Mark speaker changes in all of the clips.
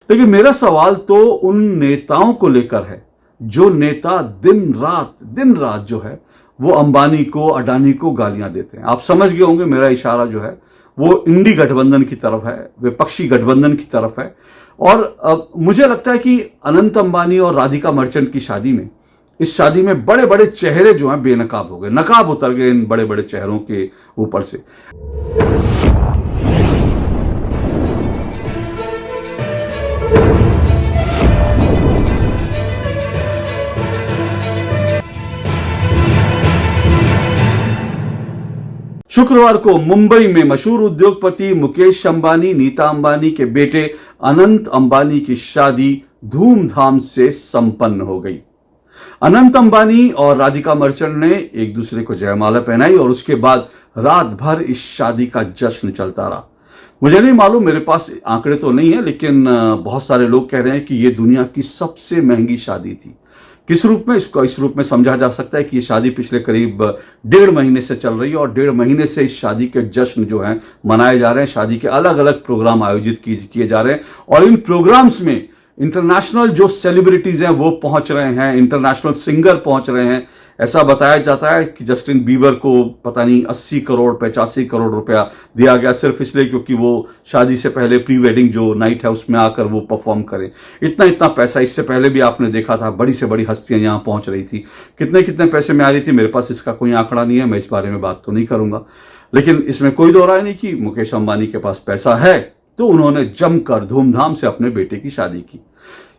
Speaker 1: लेकिन मेरा सवाल तो उन नेताओं को लेकर है जो नेता दिन रात जो है वो अंबानी को, अडानी को गालियां देते हैं। आप समझ गए होंगे मेरा इशारा जो है वो इंडी गठबंधन की तरफ है, विपक्षी गठबंधन की तरफ है। और मुझे लगता है कि अनंत अंबानी और राधिका मर्चेंट की शादी में, इस शादी में बड़े बड़े चेहरे जो हैं बेनकाब हो गए, नकाब उतर गए इन बड़े बड़े चेहरों के ऊपर से। शुक्रवार को मुंबई में मशहूर उद्योगपति मुकेश अंबानी, नीता अंबानी के बेटे अनंत अंबानी की शादी धूमधाम से संपन्न हो गई। अनंत अंबानी और राधिका मर्चेंट ने एक दूसरे को जयमाला पहनाई और उसके बाद रात भर इस शादी का जश्न चलता रहा। मुझे नहीं मालूम, मेरे पास आंकड़े तो नहीं है, लेकिन बहुत सारे लोग कह रहे हैं कि यह दुनिया की सबसे महंगी शादी थी। किस रूप में? इसको इस रूप में समझा जा सकता है कि ये शादी पिछले करीब 1.5 महीने से चल रही है और 1.5 महीने से इस शादी के जश्न जो हैं मनाए जा रहे हैं। शादी के अलग अलग प्रोग्राम आयोजित किए जा रहे हैं और इन प्रोग्राम्स में इंटरनेशनल जो सेलिब्रिटीज हैं वो पहुंच रहे हैं, इंटरनेशनल सिंगर पहुंच रहे हैं। ऐसा बताया जाता है कि जस्टिन बीबर को पता नहीं 80 करोड़ 85 करोड़ रुपया दिया गया सिर्फ इसलिए क्योंकि वो शादी से पहले प्री वेडिंग जो नाइट है उसमें आकर वो परफॉर्म करें। इतना पैसा इससे पहले भी आपने देखा था, बड़ी से बड़ी हस्तियां यहां पहुंच रही थी। कितने पैसे में आ रही थी, मेरे पास इसका कोई आंकड़ा नहीं है, मैं इस बारे में बात तो नहीं करूंगा। लेकिन इसमें कोई दो राय नहीं कि मुकेश अंबानी के पास पैसा है तो उन्होंने जमकर धूमधाम से अपने बेटे की शादी की।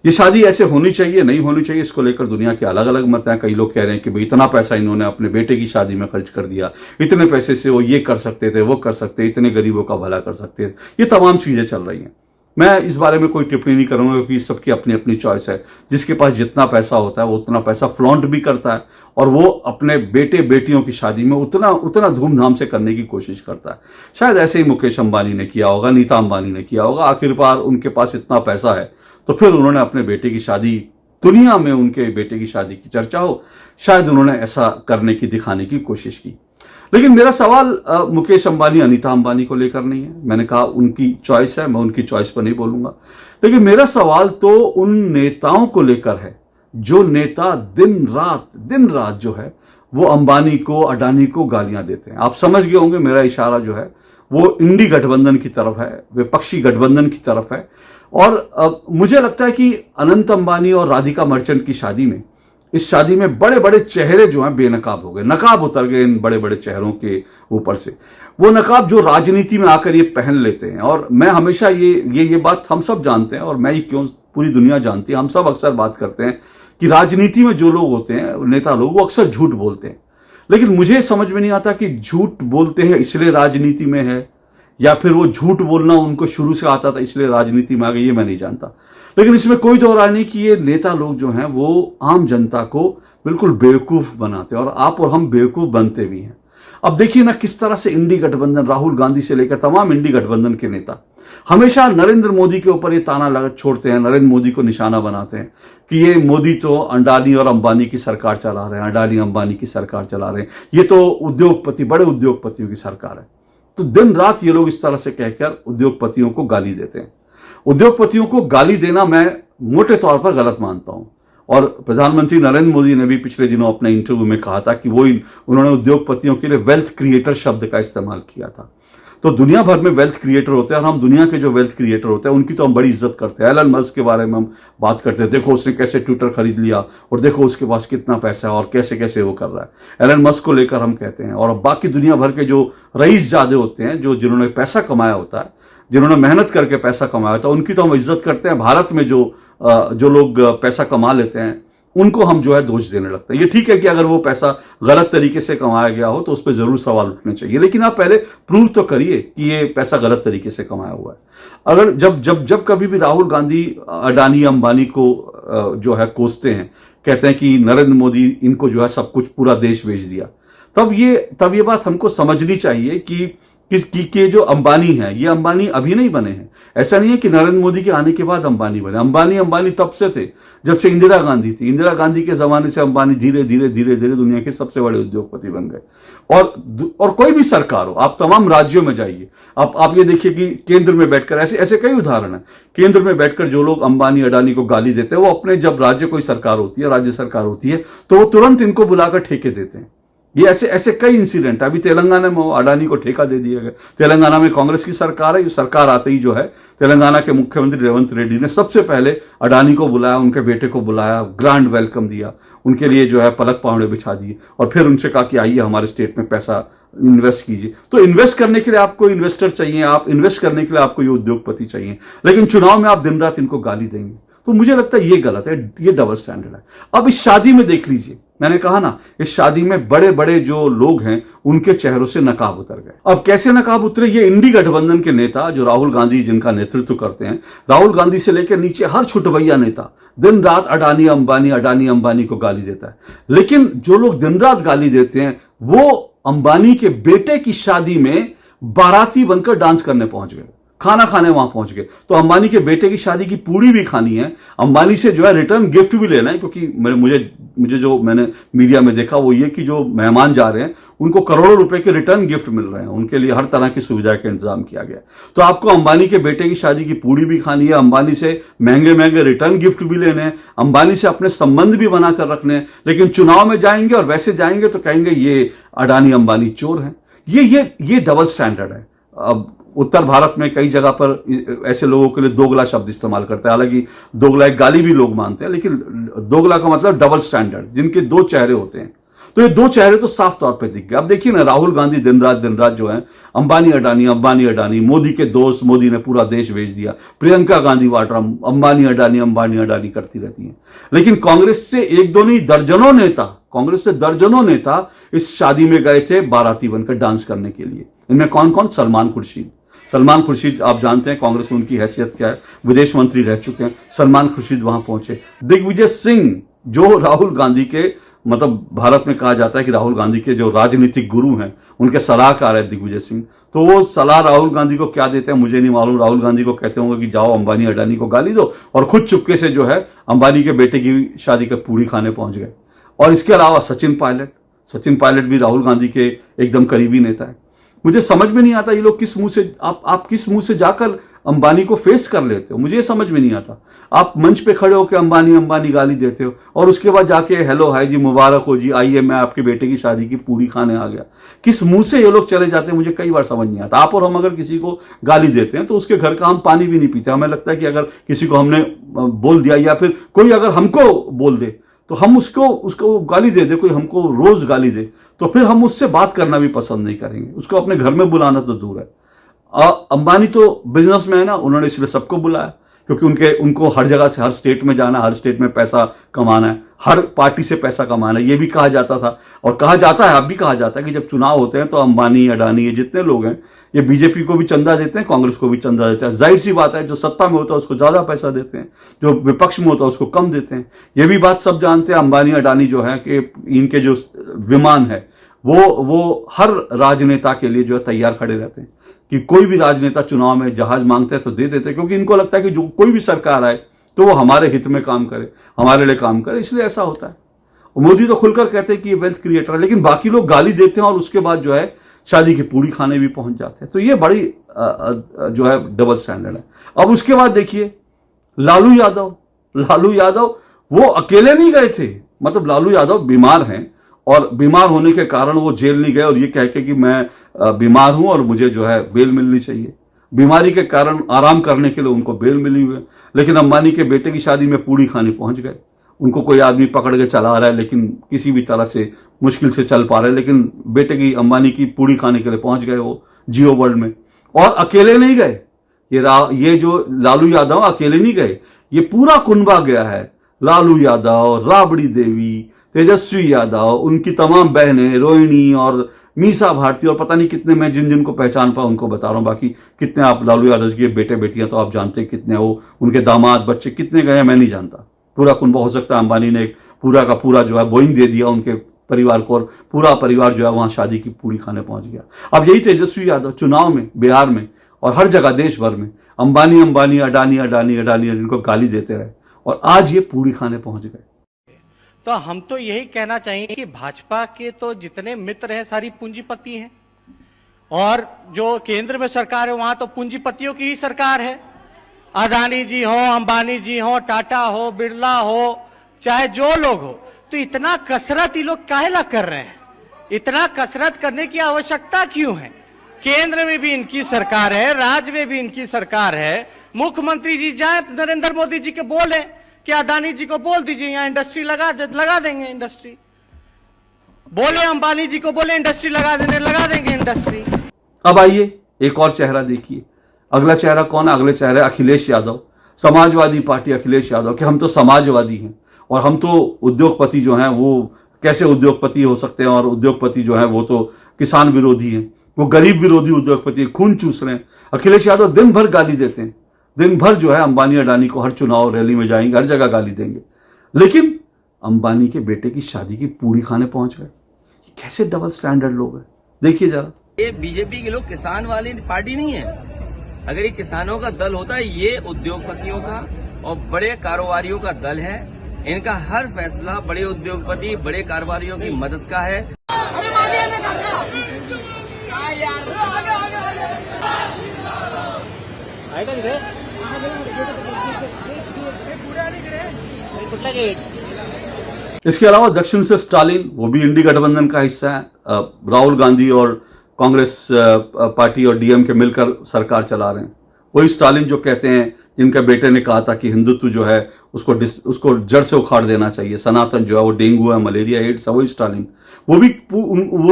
Speaker 1: ये शादी ऐसे होनी चाहिए, नहीं होनी चाहिए, इसको लेकर दुनिया के अलग अलग मत हैं। कई लोग कह रहे हैं कि भाई इतना पैसा इन्होंने अपने बेटे की शादी में खर्च कर दिया, इतने पैसे से वो ये कर सकते थे, वो कर सकते, इतने गरीबों का भला कर सकते थे। ये तमाम चीजें चल रही हैं। मैं इस बारे में कोई टिप्पणी नहीं करूंगा क्योंकि सबकी अपनी अपनी चॉइस है। जिसके पास जितना पैसा होता है वो उतना पैसा फ्लॉन्ट भी करता है और वो अपने बेटे बेटियों की शादी में उतना धूमधाम से करने की कोशिश करता है। शायद ऐसे ही मुकेश अंबानी ने किया होगा, नीता अंबानी ने किया होगा। आखिरकार उनके पास इतना पैसा है तो फिर उन्होंने अपने बेटे की शादी, दुनिया में उनके बेटे की शादी की चर्चा हो, शायद उन्होंने ऐसा करने की, दिखाने की कोशिश की। लेकिन मेरा सवाल मुकेश अंबानी अनीता अंबानी को लेकर नहीं है। मैंने कहा उनकी चॉइस है, मैं उनकी चॉइस पर नहीं बोलूंगा। लेकिन मेरा सवाल तो उन नेताओं को लेकर है जो नेता दिन रात जो है वो अंबानी को, अडानी को गालियां देते हैं। आप समझ गए होंगे मेरा इशारा जो है वो इंडी गठबंधन की तरफ है, विपक्षी गठबंधन की तरफ है। और मुझे लगता है कि अनंत अंबानी और राधिका मर्चेंट की शादी में, इस शादी में बड़े बड़े चेहरे जो हैं बेनकाब हो गए, नकाब उतर गए इन बड़े बड़े चेहरों के ऊपर से। वो नकाब जो राजनीति में आकर ये पहन लेते हैं। और मैं हमेशा ये बात हम सब जानते हैं और मैं ही क्यों, पूरी दुनिया जानती है, हम सब अक्सर बात करते हैं कि राजनीति में जो लोग होते हैं, नेता लोग, वो अक्सर झूठ बोलते हैं। लेकिन मुझे समझ में नहीं आता कि झूठ बोलते हैं इसलिए राजनीति में है या फिर वो झूठ बोलना उनको शुरू से आता था इसलिए राजनीति में आ गए, ये मैं नहीं जानता। लेकिन इसमें कोई दो राय नहीं कि ये नेता लोग जो हैं वो आम जनता को बिल्कुल बेवकूफ बनाते हैं और आप और हम बेवकूफ बनते भी हैं। अब देखिए ना किस तरह से इंडी गठबंधन, राहुल गांधी से लेकर तमाम इंडी गठबंधन के नेता हमेशा नरेंद्र मोदी के ऊपर ये ताना छोड़ते हैं, नरेंद्र मोदी को निशाना बनाते हैं कि ये मोदी तो अडानी और अंबानी की सरकार चला रहे हैं, अडानी अंबानी की सरकार चला रहे हैं, ये तो उद्योगपति, बड़े उद्योगपतियों की सरकार है। तो दिन रात ये लोग इस तरह से कहकर उद्योगपतियों को गाली देते हैं। उद्योगपतियों को गाली देना मैं मोटे तौर पर गलत मानता हूं और प्रधानमंत्री नरेंद्र मोदी ने भी पिछले दिनों अपने इंटरव्यू में कहा था कि उन्होंने उद्योगपतियों के लिए वेल्थ क्रिएटर शब्द का इस्तेमाल किया था। तो दुनिया भर में वेल्थ क्रिएटर होते हैं और हम दुनिया के जो वेल्थ क्रिएटर होते हैं उनकी तो हम बड़ी इज्जत करते हैं। एलन मस्क के बारे में हम बात करते हैं, देखो उसने कैसे ट्विटर खरीद लिया और देखो उसके पास कितना पैसा है और कैसे कैसे वो कर रहा है। एलन मस्क को लेकर हम कहते हैं। और बाकी दुनिया भर के जो रईस जादे होते हैं, जिन्होंने पैसा कमाया होता है, जिन्होंने मेहनत करके पैसा कमाया होता है, उनकी तो हम इज्जत करते हैं। भारत में जो लोग पैसा कमा लेते हैं उनको हम जो है दोष देने लगते हैं। ये ठीक है कि अगर वो पैसा गलत तरीके से कमाया गया हो तो उस पर जरूर सवाल उठने चाहिए, लेकिन आप पहले प्रूव तो करिए कि ये पैसा गलत तरीके से कमाया हुआ है। अगर जब कभी भी राहुल गांधी अडानी अंबानी को जो है कोसते हैं, कहते हैं कि नरेंद्र मोदी इनको जो है सब कुछ पूरा देश बेच दिया, तब ये बात हमको समझनी चाहिए कि के जो अंबानी है, ये अंबानी अभी नहीं बने हैं। ऐसा नहीं है कि नरेंद्र मोदी के आने के बाद अंबानी बने। अंबानी तब से थे जब से इंदिरा गांधी थी। इंदिरा गांधी के जमाने से अंबानी धीरे धीरे धीरे धीरे दुनिया के सबसे बड़े उद्योगपति बन गए। और कोई भी सरकार हो, आप तमाम राज्यों में जाइए, आप ये देखिए कि केंद्र में बैठकर, ऐसे ऐसे कई उदाहरण है, केंद्र में बैठकर जो लोग अंबानी अडानी को गाली देते हैं, वो अपने जब राज्य कोई सरकार होती है, राज्य सरकार होती है, तो वो तुरंत इनको बुलाकर ठेके देते हैं। ये ऐसे ऐसे कई इंसिडेंट। अभी तेलंगाना में अडानी को ठेका दे दिया गया। तेलंगाना में कांग्रेस की सरकार है। सरकार आते ही जो है, तेलंगाना के मुख्यमंत्री रेवंत रेड्डी ने सबसे पहले अडानी को बुलाया, उनके बेटे को बुलाया, ग्रांड वेलकम दिया, उनके लिए जो है पलक पावड़े बिछा दिए और फिर उनसे कहा कि आइए हमारे स्टेट में पैसा इन्वेस्ट कीजिए। तो इन्वेस्ट करने के लिए आपको इन्वेस्टर चाहिए, आप इन्वेस्ट करने के लिए आपको ये उद्योगपति चाहिए, लेकिन चुनाव में आप दिन रात इनको गाली देंगे। तो मुझे लगता है ये गलत है, ये डबल स्टैंडर्ड है। अब इस शादी में देख लीजिए, मैंने कहा ना, इस शादी में बड़े बड़े जो लोग हैं उनके चेहरों से नकाब उतर गए। अब कैसे नकाब उतरे? ये इंडी गठबंधन के नेता जो राहुल गांधी जिनका नेतृत्व करते हैं, राहुल गांधी से लेकर नीचे हर छुटभैया नेता दिन रात अडानी अंबानी को गाली देता है। लेकिन जो लोग दिन रात गाली देते हैं वो अंबानी के बेटे की शादी में बाराती बनकर डांस करने पहुंच गए, खाना खाने वहां पहुंच गए। तो अंबानी के बेटे की शादी की पूड़ी भी खानी है, अंबानी से जो है रिटर्न गिफ्ट भी लेना है, क्योंकि मुझे जो मैंने मीडिया में देखा वो ये कि जो मेहमान जा रहे हैं उनको करोड़ों रुपए के रिटर्न गिफ्ट मिल रहे हैं, उनके लिए हर तरह की सुविधा का इंतजाम किया गया। तो आपको अंबानी के बेटे की शादी की पूड़ी भी खानी है, अंबानी से महंगे महंगे रिटर्न गिफ्ट भी लेने हैं, अंबानी से अपने संबंध भी बनाकर रखने हैं, लेकिन चुनाव में जाएंगे और वैसे जाएंगे तो कहेंगे ये अडानी अंबानी चोर हैं। ये डबल स्टैंडर्ड है। अब उत्तर भारत में कई जगह पर ऐसे लोगों के लिए दोगला शब्द इस्तेमाल करते हैं। हालांकि दोगला एक गाली भी लोग मानते हैं, लेकिन दोगला का मतलब डबल स्टैंडर्ड, जिनके दो चेहरे होते हैं। तो ये दो चेहरे तो साफ तौर पे दिख गए। अब देखिए ना, राहुल गांधी दिन रात जो है अंबानी अडानी, मोदी के दोस्त, मोदी ने पूरा देश बेच दिया। प्रियंका गांधी वाड्रा अंबानी अडानी करती रहती हैं। लेकिन कांग्रेस से एक दो नहीं, दर्जनों नेता इस शादी में गए थे बाराती बनकर डांस करने के लिए। इनमें कौन कौन? सलमान खुर्शीद आप जानते हैं कांग्रेस में उनकी हैसियत क्या है, विदेश मंत्री रह चुके हैं। सलमान खुर्शीद वहां पहुंचे। दिग्विजय सिंह जो राहुल गांधी के, मतलब भारत में कहा जाता है कि राहुल गांधी के जो राजनीतिक गुरु हैं उनके सलाहकार है दिग्विजय सिंह, तो वो सलाह राहुल गांधी को क्या देते हैं मुझे नहीं मालूम। राहुल गांधी को कहते होंगे कि जाओ अंबानी अडानी को गाली दो, और खुद चुपके से जो है अंबानी के बेटे की शादी का पूड़ी खाने पहुंच गए। और इसके अलावा सचिन पायलट भी राहुल गांधी के एकदम करीबी नेता है। मुझे समझ में नहीं आता ये लोग किस मुंह से, आप किस मुंह से जाकर अंबानी को फेस कर लेते हो, मुझे ये समझ में नहीं आता। आप मंच पे खड़े होकर अंबानी गाली देते हो और उसके बाद जाके हेलो हाय जी मुबारक हो जी, आइए मैं आपके बेटे की शादी की पूरी खाने आ गया। किस मुंह से ये लोग चले जाते हैं मुझे कई बार समझ नहीं आता। आप और हम अगर किसी को गाली देते हैं तो उसके घर का हम पानी भी नहीं पीते। हमें लगता है कि अगर किसी को हमने बोल दिया या फिर कोई अगर हमको बोल दे तो हम उसको गाली दे, कोई हमको रोज गाली दे तो फिर हम उससे बात करना भी पसंद नहीं करेंगे, उसको अपने घर में बुलाना तो दूर है। अंबानी तो बिजनेसमैन है ना, उन्होंने इसलिए सबको बुलाया क्योंकि उनको हर जगह से, हर स्टेट में जाना, हर स्टेट में पैसा कमाना है, हर पार्टी से पैसा कमाना है। ये भी कहा जाता था और कहा जाता है, अब भी कहा जाता है कि जब चुनाव होते हैं तो अंबानी अडानी ये जितने लोग हैं ये बीजेपी को भी चंदा देते हैं, कांग्रेस को भी चंदा देते हैं। जाहिर सी बात है, जो सत्ता में होता है उसको ज्यादा पैसा देते हैं, जो विपक्ष में होता है उसको कम देते हैं। ये भी बात सब जानते हैं। अंबानी अडानी जो है कि इनके जो विमान है वो हर राजनेता के लिए जो है तैयार खड़े रहते हैं कि कोई भी राजनेता चुनाव में जहाज मांगते हैं तो दे देते हैं, क्योंकि इनको लगता है कि जो कोई भी सरकार आए तो वो हमारे हित में काम करे, हमारे लिए काम करे, इसलिए ऐसा होता है। मोदी तो खुलकर कहते हैं कि ये वेल्थ क्रिएटर है, लेकिन बाकी लोग गाली देते हैं और उसके बाद जो है शादी की पूरी खाने भी पहुंच जाते हैं। तो ये बड़ी जो है डबल स्टैंडर्ड है। अब उसके बाद देखिए लालू यादव वो अकेले नहीं गए थे, मतलब लालू यादव बीमार हैं और बीमार होने के कारण वो जेल नहीं गए और ये कह के कि मैं बीमार हूं और मुझे जो है बेल मिलनी चाहिए। बीमारी के कारण आराम करने के लिए उनको बेल मिली हुई है, लेकिन अंबानी के बेटे की शादी में पूड़ी खाने पहुंच गए। उनको कोई आदमी पकड़ के चला रहा है, लेकिन किसी भी तरह से मुश्किल से चल पा रहे, लेकिन बेटे की अंबानी की पूड़ी खाने के लिए पहुंच गए वो जियो वर्ल्ड में। और अकेले नहीं गए, ये जो लालू यादव अकेले नहीं गए, ये पूरा कुनबा गया है। लालू यादव, राबड़ी देवी, तेजस्वी यादव, उनकी तमाम बहनें रोहिणी और मीसा भारती और पता नहीं कितने, मैं जिन जिनको पहचान पाऊं उनको बता रहा हूं। बाकी कितने आप लालू यादव के बेटे बेटियां तो आप जानते हैं कितने, वो उनके दामाद बच्चे कितने गए मैं नहीं जानता। पूरा कुनबा, हो सकता है अंबानी ने एक पूरा का पूरा जो है बोइंग दे दिया उनके परिवार को, और पूरा परिवार जो है वहां शादी की पूड़ी खाने पहुंच गया। अब यही तेजस्वी यादव चुनाव में, बिहार में और हर जगह देश भर में अंबानी अंबानी, अडानी अडानी अडानी इनको गाली देते रहे और आज ये पूड़ी खाने पहुंच गए।
Speaker 2: तो हम तो यही कहना चाहेंगे कि भाजपा के तो जितने मित्र हैं सारी पूंजीपति हैं, और जो केंद्र में सरकार है वहां तो पूंजीपतियों की ही सरकार है। अडानी जी हो, अंबानी जी हो, टाटा हो, बिरला हो, चाहे जो लोग हो, तो इतना कसरत ये लोग काहेला कर रहे हैं? इतना कसरत करने की आवश्यकता क्यों है? केंद्र में भी इनकी सरकार है, राज्य में भी इनकी सरकार है। मुख्यमंत्री जी जाए नरेंद्र मोदी जी के बोले कि अडानी जी को बोल दीजिए यहाँ इंडस्ट्री लगा देंगे इंडस्ट्री। बोले अंबानी जी को बोले इंडस्ट्री लगा देंगे इंडस्ट्री।
Speaker 1: अब आइए एक और चेहरा देखिए। अगला चेहरा कौन है? अगले चेहरे अखिलेश यादव, समाजवादी पार्टी अखिलेश यादव, कि हम तो समाजवादी हैं और हम तो उद्योगपति जो हैं वो कैसे उद्योगपति हो सकते हैं, और उद्योगपति जो हैं वो तो किसान विरोधी हैं, वो गरीब विरोधी उद्योगपति, खून चूस रहे हैं। अखिलेश यादव दिन भर गाली देते हैं, दिन भर जो है अंबानी अडानी को हर चुनाव रैली में जाएंगे, हर जगह गाली देंगे, लेकिन अंबानी के बेटे की शादी की पूड़ी खाने पहुंच गए। कैसे डबल स्टैंडर्ड लोग हैं, देखिए जरा।
Speaker 3: ये बीजेपी के लोग किसान वाली पार्टी नहीं है। अगर ये किसानों का दल होता है, ये उद्योगपतियों का और बड़े कारोबारियों का दल है। इनका हर फैसला बड़े उद्योगपति, बड़े कारोबारियों की मदद का है।
Speaker 1: इसके अलावा दक्षिण से स्टालिन, वो भी इंडी गठबंधन का हिस्सा है। राहुल गांधी और कांग्रेस पार्टी और डीएम के मिलकर सरकार चला रहे हैं। वही स्टालिन जो कहते हैं, जिनका बेटे ने कहा था कि हिंदुत्व जो है उसको जड़ से उखाड़ देना चाहिए, सनातन जो है वो डेंगू है, मलेरिया, एड्स है, वही स्टालिन वो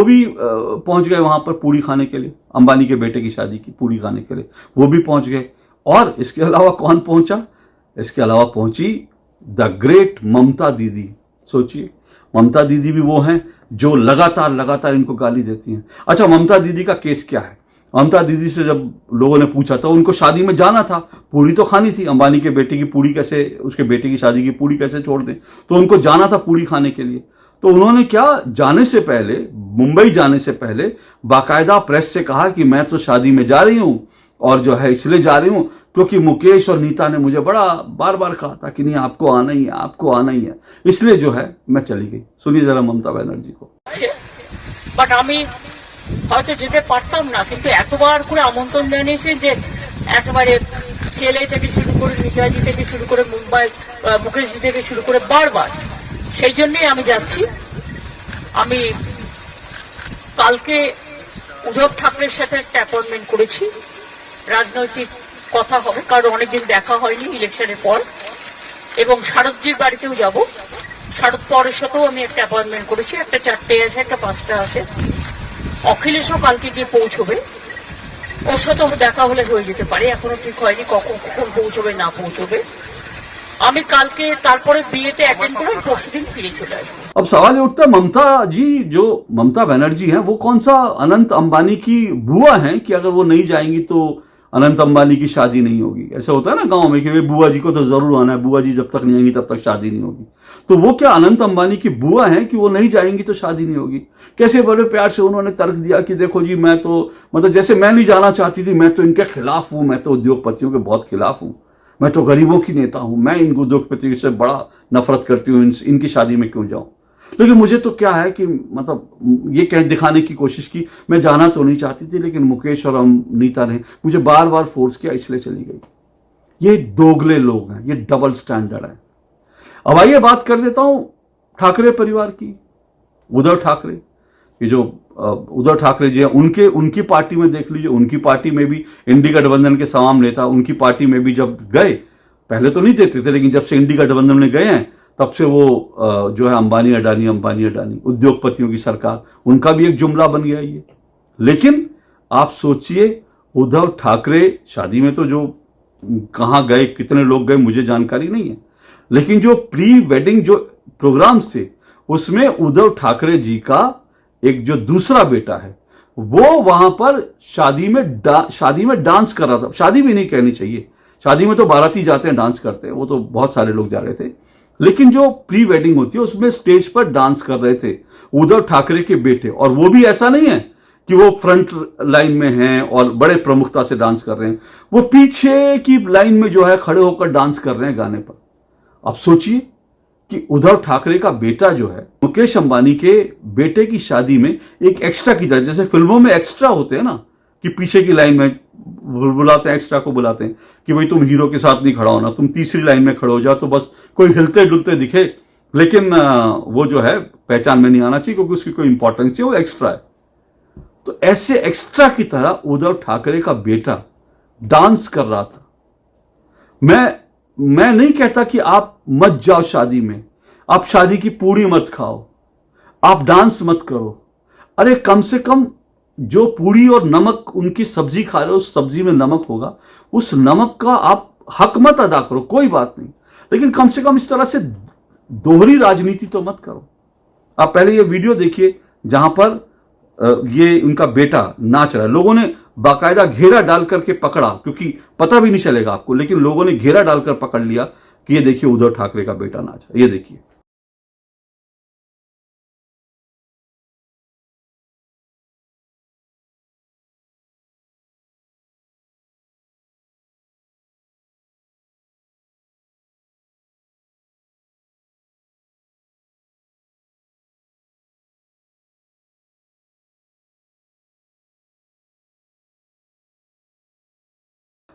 Speaker 1: भी पहुंच गए वहां पर पूड़ी खाने के लिए, अंबानी के बेटे की शादी की पूड़ी खाने के लिए वो भी पहुंच गए। और इसके अलावा कौन पहुंचा? इसके अलावा पहुंची द ग्रेट ममता दीदी। सोचिए, ममता दीदी भी वो हैं जो लगातार इनको गाली देती हैं। अच्छा, ममता दीदी का केस क्या है? ममता दीदी से जब लोगों ने पूछा तो उनको शादी में जाना था, पूड़ी तो खानी थी। अंबानी के बेटे की पूड़ी कैसे, उसके बेटे की शादी की पूड़ी कैसे छोड़ दें? तो उनको जाना था पूड़ी खाने के लिए। तो उन्होंने क्या, जाने से पहले, मुंबई जाने से पहले बाकायदा प्रेस से कहा कि मैं तो शादी में जा रही हूं और जो है इसलिए जा रही हूं क्योंकि मुकेश और नीता ने मुझे बड़ा बार कहा था कि नहीं आपको आना ही है, आपको आना ही है, इसलिए जो है मैं चली गई। सुनिए जरा ममता बनर्जी को।
Speaker 4: বাট আমি হয়তো যেতে পারতাম না, কিন্তু এতবার করে আমন্ত্রণ জানিয়েছেন যে একেবারে ছেলে থেকে শুরু করে নিতাজি থেকে শুরু করে মুম্বাই মুকেশজি থেকে শুরু করে বারবার, সেই জন্যই আমি যাচ্ছি। আমি কালকে উদ্ধব ঠাকরের সাথে একটা অ্যাপয়েন্টমেন্ট করেছি, রাজনৈতিক কথা হবে, কারণ অনেকদিন দেখা হয়নি ইলেকশনের পর, এবং শারদজির বাড়িতেও যাব। শারদ পরের সাথেও আমি একটা অ্যাপয়েন্টমেন্ট করেছি, একটা 4টে আছে, একটা 5টা আছে। অখিলেশও কালকে গিয়ে পৌঁছবে, ওর সাথেও দেখা হলে হয়ে যেতে পারে, এখনো ঠিক হয়নি কখন পৌঁছবে না পৌঁছবে। আমি কালকে তারপরে বিয়েতে অ্যাটেন্ড করে পরশুদিন ফিরে চলে আসবো।
Speaker 1: अब सवाल ये उठता है, ममता जी जो ममता बनर्जी हैं वो कौन सा अनंत अंबानी की बुआ हैं कि अगर वो नहीं जाएंगी तो अनंत अंबानी की शादी नहीं होगी? ऐसा होता है ना गांव में कि वे बुआ जी को तो जरूर आना है, बुआ जी जब तक नहीं आएंगी तब तक शादी नहीं होगी। तो वो क्या अनंत अंबानी की बुआ है कि वो नहीं जाएंगी तो शादी नहीं होगी? कैसे बड़े प्यार से उन्होंने तर्क दिया कि देखो जी मैं तो, मतलब जैसे मैं नहीं जाना चाहती थी, मैं तो इनके खिलाफ हूं, मैं तो उद्योगपतियों के बहुत खिलाफ हूं, मैं तो गरीबों की नेता हूं, मैं इन उद्योगपतियों से बड़ा नफरत करती हूं, इनकी शादी में क्यों जाऊं? लेकिन मुझे तो क्या है कि मतलब ये कह दिखाने की कोशिश की, मैं जाना तो नहीं चाहती थी, लेकिन मुकेश और नीता ने मुझे बार फोर्स किया, इसलिए चली गई। ये दोगले लोग हैं, ये डबल स्टैंडर्ड है। अब आइए बात कर देता हूं ठाकरे परिवार की। उद्धव ठाकरे, ये जो उद्धव ठाकरे जी हैं, उनकी पार्टी में देख लीजिए, उनकी पार्टी में भी इंडी गठबंधन के तमाम नेता उनकी पार्टी में भी जब गए, पहले तो नहीं देते थे, लेकिन जब से इंडी गठबंधन में गए हैं तब से वो जो है अंबानी अडानी उद्योगपतियों की सरकार, उनका भी एक जुमला बन गया ये। लेकिन आप सोचिए, उद्धव ठाकरे शादी में तो जो कहां गए, कितने लोग गए मुझे जानकारी नहीं है, लेकिन जो प्री वेडिंग जो प्रोग्राम्स थे उसमें उद्धव ठाकरे जी का एक जो दूसरा बेटा है वो वहां पर शादी में डांस कर रहा था। शादी भी नहीं कहनी चाहिए, शादी में तो बाराती जाते हैं, डांस करते हैं, वो तो बहुत सारे लोग जा रहे थे। लेकिन जो प्री वेडिंग होती है उसमें स्टेज पर डांस कर रहे थे उद्धव ठाकरे के बेटे, और वो भी ऐसा नहीं है कि वो फ्रंट लाइन में हैं और बड़े प्रमुखता से डांस कर रहे हैं, वो पीछे की लाइन में जो है खड़े होकर डांस कर रहे हैं गाने पर। अब सोचिए कि उद्धव ठाकरे का बेटा जो है मुकेश अंबानी के बेटे की शादी में एक एक्स्ट्रा की तरह, जैसे फिल्मों में एक्स्ट्रा होते हैं ना कि पीछे की लाइन में बुलाते हैं, एक्स्ट्रा को बुलाते हैं कि भाई तुम हीरो के साथ नहीं खड़ा होना, तुम तीसरी लाइन में खड़े हो जाओ, तो बस कोई हिलते डुलते दिखे लेकिन वो जो है पहचान में नहीं आना चाहिए क्योंकि उसकी कोई इंपॉर्टेंस नहीं, वो एक्स्ट्रा है। तो ऐसे एक्स्ट्रा की तरह उद्धव ठाकरे का बेटा डांस कर रहा था। मैं नहीं कहता कि आप मत जाओ शादी में, आप शादी की पूड़ी मत खाओ, आप डांस मत करो, अरे कम से कम जो पूड़ी और नमक उनकी सब्जी खा रहे हो, उस सब्जी में नमक होगा, उस नमक का आप हक मत अदा करो, कोई बात नहीं, लेकिन कम से कम इस तरह से दोहरी राजनीति तो मत करो। आप पहले ये वीडियो देखिए जहां पर ये उनका बेटा नाच रहा है, लोगों ने बाकायदा घेरा डाल करके पकड़ा, क्योंकि पता भी नहीं चलेगा आपको, लेकिन लोगों ने घेरा डालकर पकड़ लिया कि ये देखिए उद्धव ठाकरे का बेटा नाच रहा है, ये देखिए।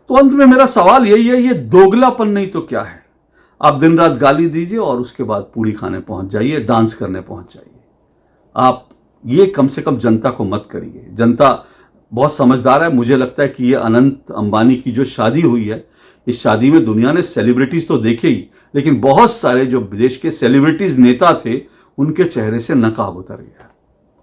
Speaker 1: तो अंत में मेरा सवाल यही है, ये दोगलापन नहीं तो क्या है? आप दिन रात गाली दीजिए और उसके बाद पूड़ी खाने पहुंच जाइए, डांस करने पहुंच जाइए। आप ये कम से कम जनता को मत करिए। जनता बहुत समझदार है। मुझे लगता है कि ये अनंत अंबानी की जो शादी हुई है, इस शादी में दुनिया ने सेलिब्रिटीज तो देखे ही, लेकिन बहुत सारे जो विदेश के सेलिब्रिटीज नेता थे उनके चेहरे से नकाब उतर गया।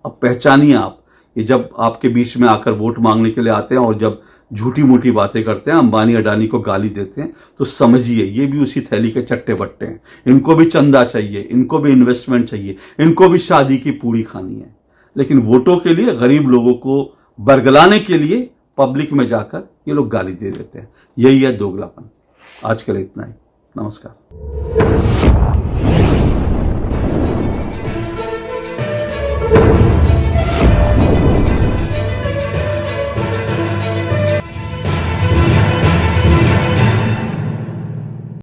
Speaker 1: अब पहचानिए आप, ये जब आपके बीच में आकर वोट मांगने के लिए आते हैं और जब झूठी मूठी बातें करते हैं, अंबानी अडानी को गाली देते हैं, तो समझिए ये भी उसी थैली के चट्टे बट्टे हैं। इनको भी चंदा चाहिए, इनको भी इन्वेस्टमेंट चाहिए, इनको भी शादी की पूरी खानी है, लेकिन वोटों के लिए, गरीब लोगों को बरगलाने के लिए पब्लिक में जाकर ये लोग गाली दे देते हैं। यही है दोगलापन। आज के लिए इतना ही। नमस्कार।